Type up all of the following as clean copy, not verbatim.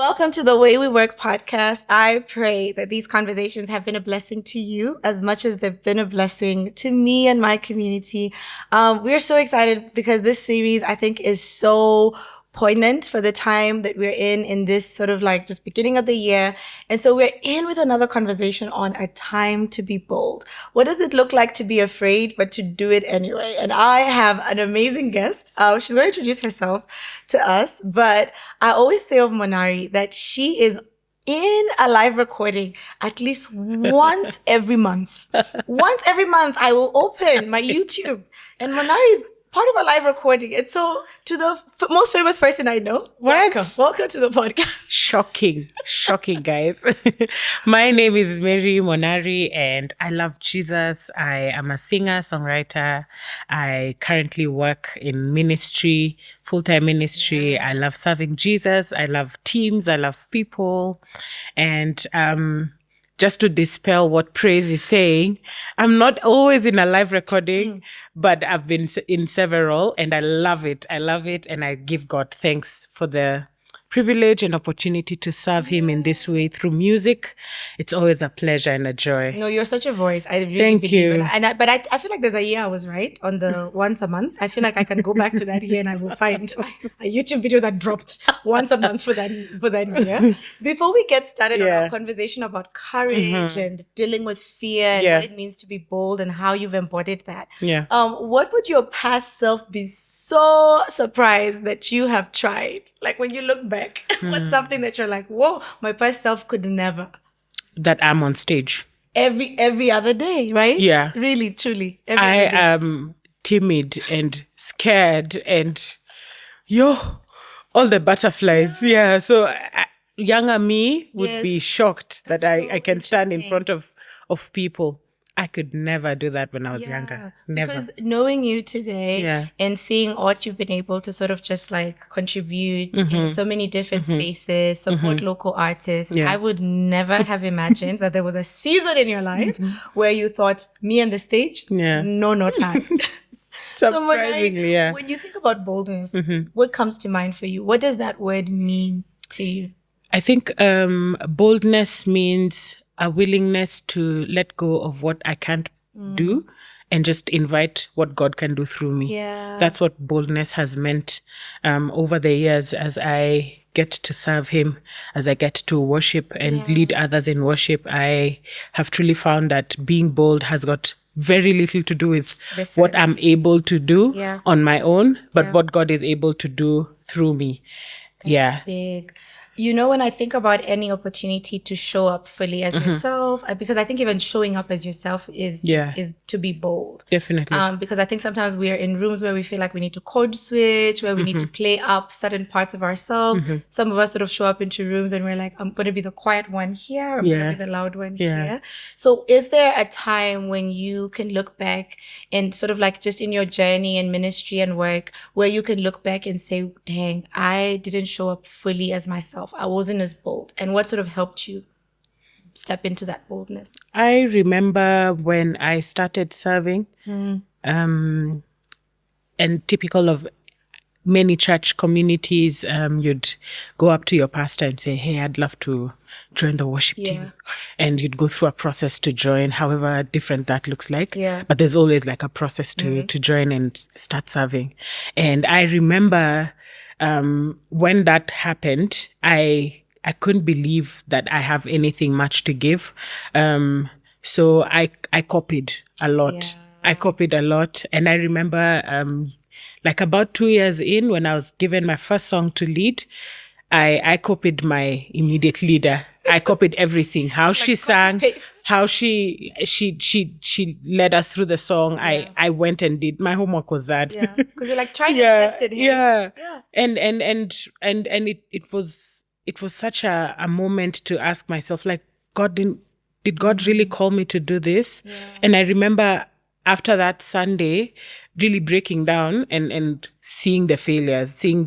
Welcome to the Way We Work podcast. I pray that these conversations have been a blessing to you as much as they've been a blessing to me and my community. We're so excited because this series, I think, is so poignant for the time that we're in this sort of like just beginning of the year. And so we're in with another conversation on a time to be bold. What does it look like to be afraid, but to do it anyway? And I have an amazing guest. She's going to introduce herself to us, but I always say of Monari that she is in a live recording at least once every month. Once every month, I will open my YouTube and Monari is part of a live recording. And so to the most famous person I know, welcome to the podcast. Shocking, guys. My name is Mary Monari and I love Jesus. I am a singer-songwriter. I currently work in ministry, full-time ministry. I love serving Jesus. I love teams. I love people. And just to dispel what Praise is saying, I'm not always in a live recording, but I've been in several and I love it. And I give God thanks for the privilege and opportunity to serve him in this way through music. It's always a pleasure and a joy. No, you're such a voice. I really Thank believe you. it. But I feel like there's a year I was right on the once a month. I feel like I can go back to that year and I will find a YouTube video that dropped once a month for that year. Before we get started on our conversation about courage and dealing with fear and what it means to be bold and how you've embodied that. What would your past self be so surprised that you have tried? Like when you look back, what's something that you're like, whoa, my past self could never? That I'm on stage. Every other day, right? Yeah. Really, truly. I am timid and scared and all the butterflies. Yeah. So younger me would be shocked that I can stand in front of people. I could never do that when I was younger. Never. Because knowing you today and seeing what you've been able to sort of just like contribute in so many different spaces, support local artists, I would never have imagined that there was a season in your life where you thought, me on the stage? No, not I. So when you think about boldness, what comes to mind for you? What does that word mean to you? I think boldness means a willingness to let go of what I can't do and just invite what God can do through me. That's what boldness has meant over the years as I get to serve him, as I get to worship and lead others in worship. I have truly found that being bold has got very little to do with what I'm able to do on my own, but what God is able to do through me. That's big. You know, when I think about any opportunity to show up fully as yourself, because I think even showing up as yourself is to be bold. Definitely. Because I think sometimes we are in rooms where we feel like we need to code switch, where we need to play up certain parts of ourselves. Some of us sort of show up into rooms and we're like, I'm going to be the quiet one here. I'm going to be the loud one here. So is there a time when you can look back and sort of like just in your journey and ministry and work where you can look back and say, dang, I didn't show up fully as myself. I wasn't as bold. And what sort of helped you step into that boldness? I remember when I started serving, and typical of many church communities, you'd go up to your pastor and say, hey, I'd love to join the worship team. And you'd go through a process to join, however different that looks like. But there's always like a process to join and start serving. And I remember when that happened, I couldn't believe that I have anything much to give. So I copied a lot. I copied a lot. And I remember like about 2 years in, when I was given my first song to lead, I copied my immediate leader. I copied everything, how she sang, how she led us through the song. I went and did, my homework was that. Because you're like tried and tested him. And it was such a moment to ask myself, like, did God really call me to do this? And I remember after that Sunday, really breaking down and seeing the failures, seeing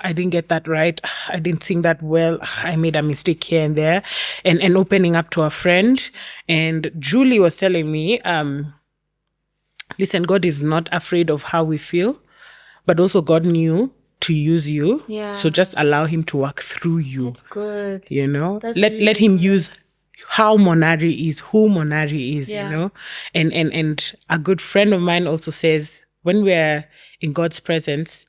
I didn't get that right. I didn't sing that well. I made a mistake here and there, and opening up to a friend. And Julie was telling me, listen, God is not afraid of how we feel, but also God knew to use you. Yeah. So just allow him to work through you. That's good. You know, That's let him use how Monari is, who Monari is, Yeah. you know. And a good friend of mine also says, when we're in God's presence,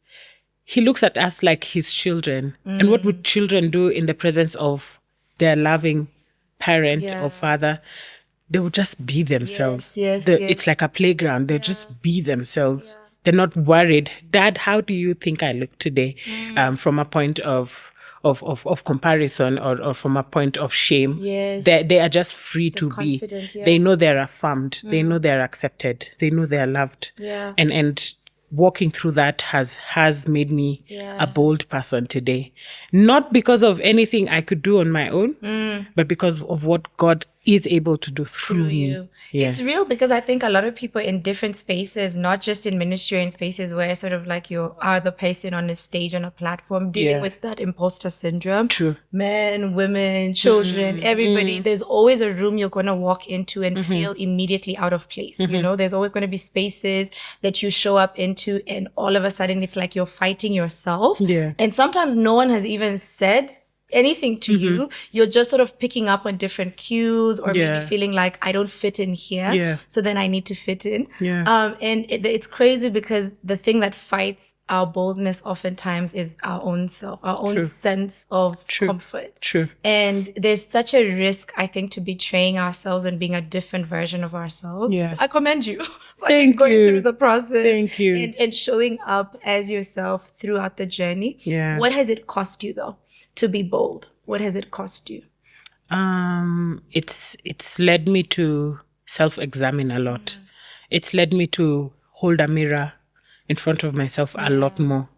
he looks at us like his children. And what would children do in the presence of their loving parent or father? They would just be themselves. Yes. It's like a playground. They'll just be themselves. They're not worried. Dad, how do you think I look today? From a point of comparison or from a point of shame. Yes. They are just free to be. Yeah. They know they're affirmed. They know they're accepted. They know they're loved. Yeah. And walking through that has made me a bold person today. Not because of anything I could do on my own, but because of what God is able to do through me. You. Yeah. It's real because I think a lot of people in different spaces, not just in ministry, in spaces where sort of like you are the person on a stage, on a platform, dealing with that imposter syndrome. True. Men, women, children, everybody. There's always a room you're going to walk into and feel immediately out of place. You know, there's always going to be spaces that you show up into and all of a sudden it's like you're fighting yourself. Yeah. And sometimes no one has even said anything to you. You're just sort of picking up on different cues or maybe feeling like I don't fit in here. Yeah. So then I need to fit in. Yeah. And it's crazy because the thing that fights our boldness oftentimes is our own self, our own sense of comfort. True. And there's such a risk, I think, to betraying ourselves and being a different version of ourselves. Yeah. So I commend you for Thank going you. through the process. Thank you. And showing up as yourself throughout the journey. Yeah. What has it cost you though to be bold? What has it cost you? It's led me to self-examine a lot. It's led me to hold a mirror in front of myself a lot more.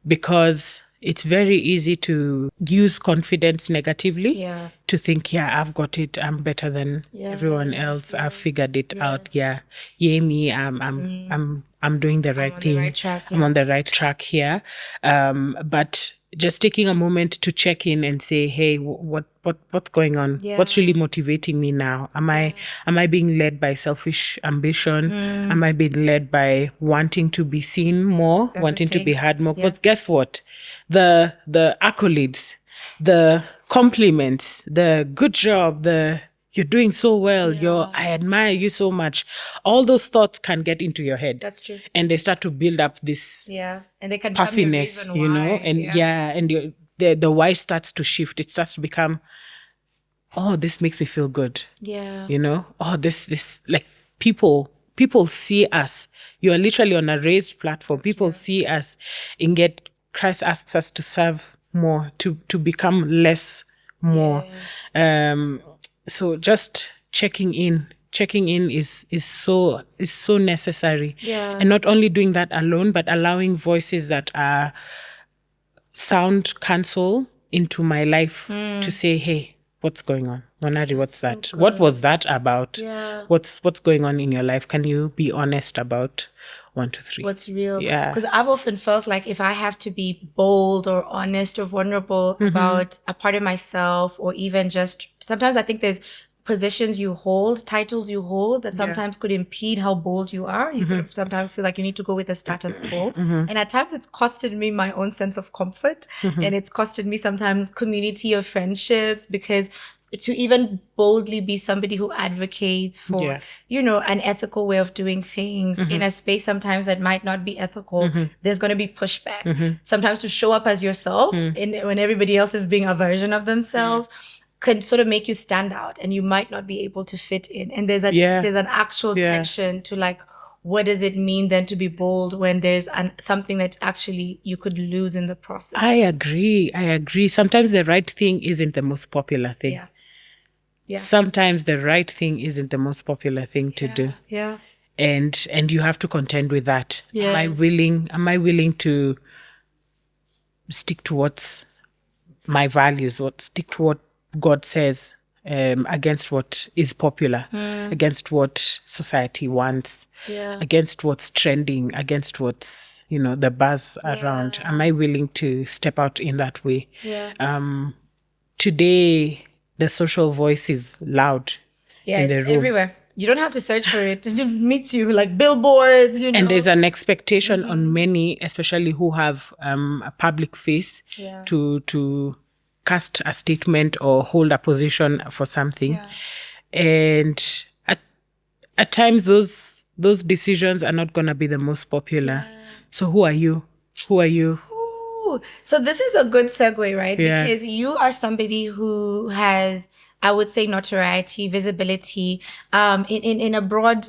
Because it's very easy to use confidence negatively. Yeah. To think, I've got it. I'm better than everyone else. I've figured it out. Yeah, me. I'm doing the right thing. Right track, I'm on the right track here. But just taking a moment to check in and say, hey, what's going on? Yeah. What's really motivating me now? Am I being led by selfish ambition? Am I being led by wanting to be seen more, wanting to be heard more? Because guess what? The accolades, the compliments, the good job, you're doing so well, I admire you so much. All those thoughts can get into your head. That's true. And they start to build up this and they can become the puffiness, reason you know, why. and the why starts to shift. It starts to become, oh, this makes me feel good. Yeah. You know, oh, this like people see us. You are literally on a raised platform. People see us, and yet Christ asks us to serve more, to become less more. Yes. So just checking in is so necessary. Yeah. And not only doing that alone, but allowing voices that are sound cancel into my life to say, hey, what's going on? Monari, what's that? What was that about? Yeah. What's going on in your life? Can you be honest about 1, 2, 3? What's real? Yeah. Because I've often felt like if I have to be bold or honest or vulnerable about a part of myself, or even just sometimes I think there's positions you hold, titles you hold that sometimes could impede how bold you are. You sort of sometimes feel like you need to go with the status quo. And at times it's costed me my own sense of comfort. And it's costed me sometimes community of friendships, because to even boldly be somebody who advocates for, you know, an ethical way of doing things in a space sometimes that might not be ethical, there's going to be pushback. Sometimes to show up as yourself when everybody else is being a version of themselves could sort of make you stand out, and you might not be able to fit in. And there's an actual tension to like, what does it mean then to be bold when there's something that actually you could lose in the process? I agree. Sometimes the right thing isn't the most popular thing. Yeah. Sometimes the right thing isn't the most popular thing to do. Yeah. And you have to contend with that. Yes. Am I willing to stick to what's my values, stick to what God says, against what is popular, against what society wants, against what's trending, against what's, you know, the buzz around. Am I willing to step out in that way? Today, the social voice is loud in the room. Everywhere. You don't have to search for it. It just meets you like billboards, you know. And there's an expectation on many, especially who have a public face, to cast a statement or hold a position for something. And at times those decisions are not going to be the most popular. So who are you? Ooh. So this is a good segue, right? Yeah. Because you are somebody who has, I would say, notoriety, visibility, in a broad,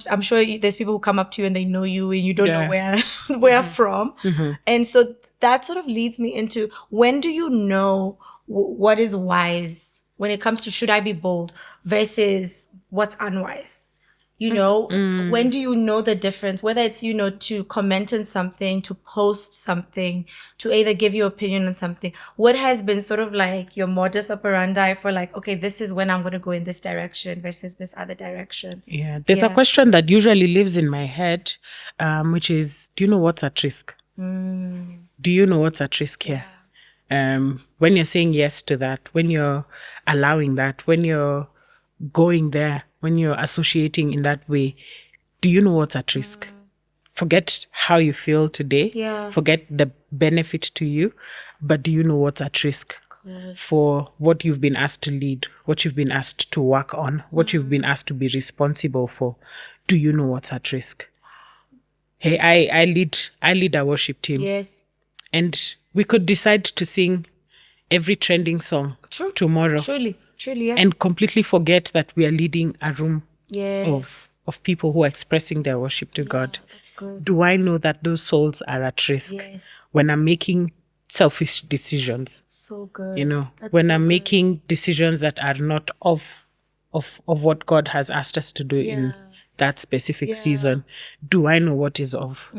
I'm sure there's people who come up to you and they know you and you don't know where from. And so that sort of leads me into, when do you know what is wise when it comes to should I be bold versus what's unwise? You know, when do you know the difference? Whether it's, you know, to comment on something, to post something, to either give your opinion on something. What has been sort of like your modus operandi for like, okay, this is when I'm going to go in this direction versus this other direction? Yeah. There's a question that usually lives in my head, which is, do you know what's at risk? Do you know what's at risk here? When you're saying yes to that, when you're allowing that, when you're going there, when you're associating in that way, do you know what's at risk? Forget how you feel today. Forget the benefit to you, but do you know what's at risk for what you've been asked to lead, what you've been asked to work on, what you've been asked to be responsible for? Do you know what's at risk? Hey, I lead our worship team. Yes. And we could decide to sing every trending song tomorrow. Truly, yeah. And completely forget that we are leading a room Yes. of people who are expressing their worship to God. That's good. Do I know that those souls are at risk when I'm making selfish decisions? So good. You know, when I'm making decisions that are not of what God has asked us to do in that specific season, do I know what is of?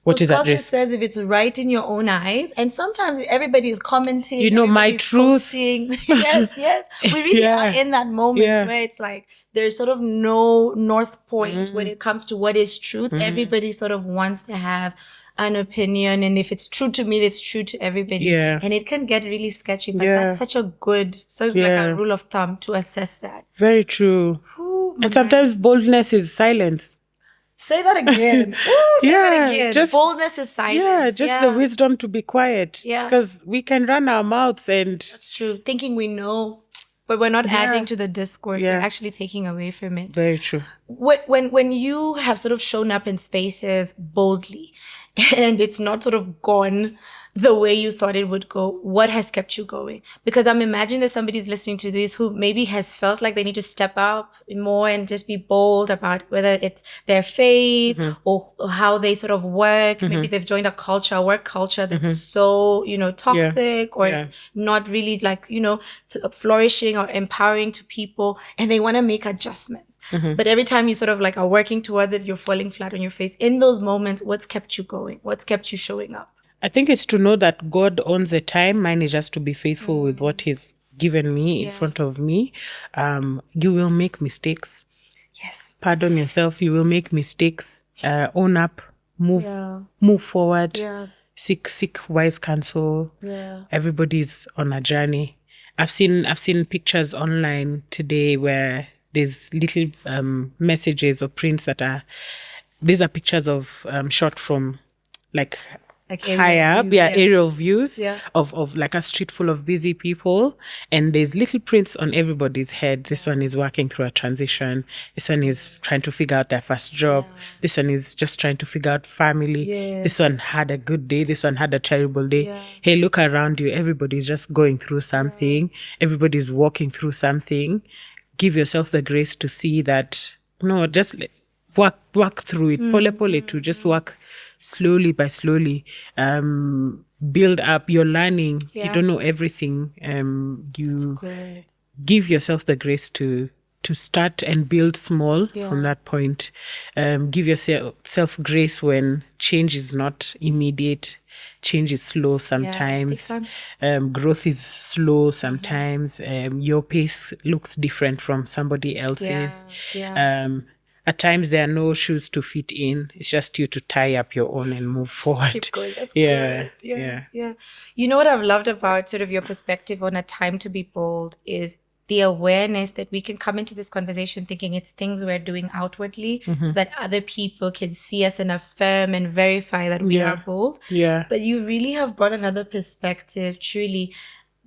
What is at culture risk? says if it's right in your own eyes, and sometimes everybody is commenting. You know, my truth. Posting. yes. We really are in that moment where it's like there's sort of no north point when it comes to what is truth. Everybody sort of wants to have an opinion, and if it's true to me, it's true to everybody. And it can get really sketchy, but that's such a good, like a rule of thumb to assess that. Very true. And sometimes boldness is silence. Say that again. Say that again. Boldness is silence. Yeah, just the wisdom to be quiet. Yeah. Because we can run our mouths and... That's true. Thinking we know, but we're not adding to the discourse. We're actually taking away from it. Very true. When you have sort of shown up in spaces boldly and it's not sort of gone the way you thought it would go, what has kept you going? Because I'm imagining that somebody's listening to this who maybe has felt like they need to step up more and just be bold about whether it's their faith or how they sort of work. Maybe they've joined a work culture that's so, you know, toxic or it's not really like, you know, flourishing or empowering to people, and they want to make adjustments. But every time you sort of like are working towards it, you're falling flat on your face. In those moments, what's kept you going? What's kept you showing up? I think it's to know that God owns the time. Mine is just to be faithful with what He's given me in front of me. You will make mistakes. Yes. Pardon yourself. You will make mistakes. Own up. Move forward. Seek wise counsel. Everybody's on a journey. I've seen pictures online today where there's little messages or prints these are pictures of shot from like high up, aerial views of like a street full of busy people, and there's little prints on everybody's head. This one is working through a transition. This one is trying to figure out their first job. This one is just trying to figure out family. This one had a good day. This one had a terrible day. Hey, look around you. Everybody's just going through something. Everybody's walking through something. Give yourself the grace to see that. No, just work through it. Pole to just work slowly by slowly. Build up. You're learning. You don't know everything. You give yourself the grace to start and build small from that point. Give yourself grace when change is not immediate. Change is slow sometimes. Growth is slow sometimes. Your pace looks different from somebody else's. At times there are no shoes to fit in. It's just you to tie up your own and move forward. Keep going. That's good. Yeah. You know what I've loved about sort of your perspective on a time to be bold is the awareness that we can come into this conversation thinking it's things we're doing outwardly so that other people can see us and affirm and verify that we are bold. Yeah. But you really have brought another perspective, truly,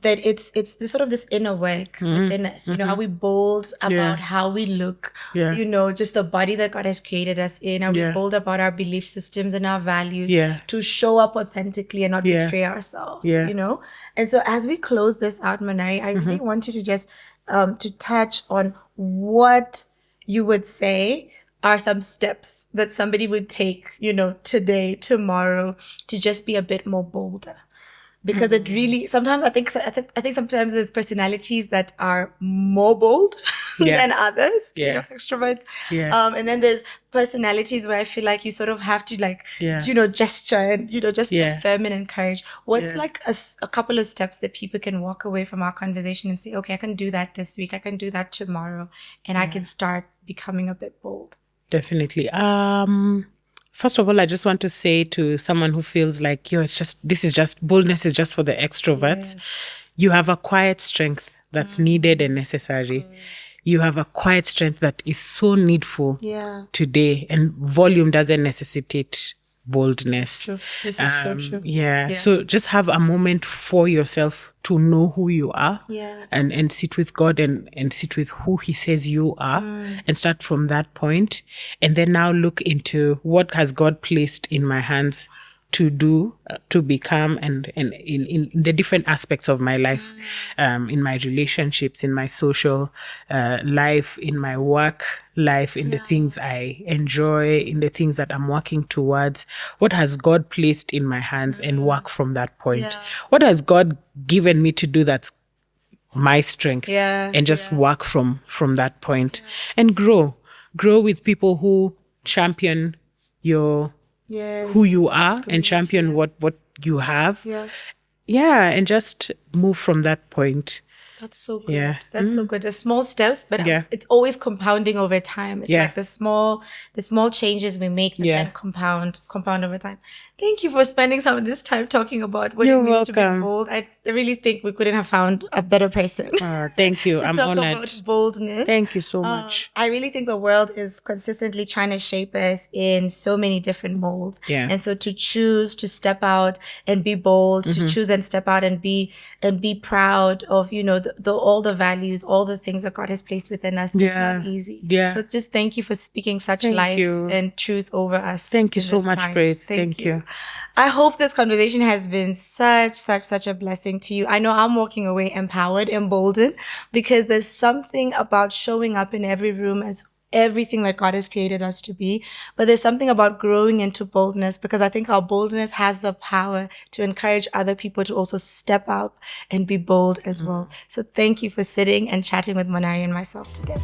that it's this sort of this inner work within us. You know, are we bold about how we look? Yeah. You know, just the body that God has created us in. Are we bold about our belief systems and our values to show up authentically and not betray ourselves? You know? And so as we close this out, Monari, I really want you to just to touch on what you would say are some steps that somebody would take, you know, today, tomorrow, to just be a bit more bolder. Because it really, sometimes I think sometimes there's personalities that are more bold than others, you know, extroverts. And then there's personalities where I feel like you sort of have to like, you know, gesture and, you know, just affirm and encourage. What's like a couple of steps that people can walk away from our conversation and say, okay, I can do that this week. I can do that tomorrow. And I can start becoming a bit bold. Definitely. First of all, I just want to say to someone who feels like, boldness is just for the extroverts. You have a quiet strength that's needed and necessary. You have a quiet strength that is so needful today, and volume doesn't necessitate boldness. True. This is so true. So just have a moment for yourself to know who you are and sit with God and sit with who he says you are and start from that point. And then now look into what has God placed in my hands to do, to become, and in the different aspects of my life, in my relationships, in my social life, in my work life, in the things I enjoy, in the things that I'm working towards. What has God placed in my hands, and work from that point? What has God given me to do that's my strength? And just work from that point and grow with people who champion your who you are and champion what you have. And just move from that point. That's so good. That's so good. The small steps, but it's always compounding over time. It's like the small changes we make that then compound over time. Thank you for spending some of this time talking about what it means to be bold. I really think we couldn't have found a better person. Thank you. I'm talk honored. About boldness. Thank you so much. I really think the world is consistently trying to shape us in so many different molds. And so to choose to step out and be bold, to choose and step out and be proud of, you know, all the values, all the things that God has placed within us. It's not easy. So just thank you for speaking such life and truth over us. Thank you so much, Praise. Thank you. I hope this conversation has been such a blessing to you. I know I'm walking away empowered, emboldened, because there's something about showing up in every room as everything that God has created us to be. But there's something about growing into boldness, because I think our boldness has the power to encourage other people to also step up and be bold as well. So thank you for sitting and chatting with Monari and myself today.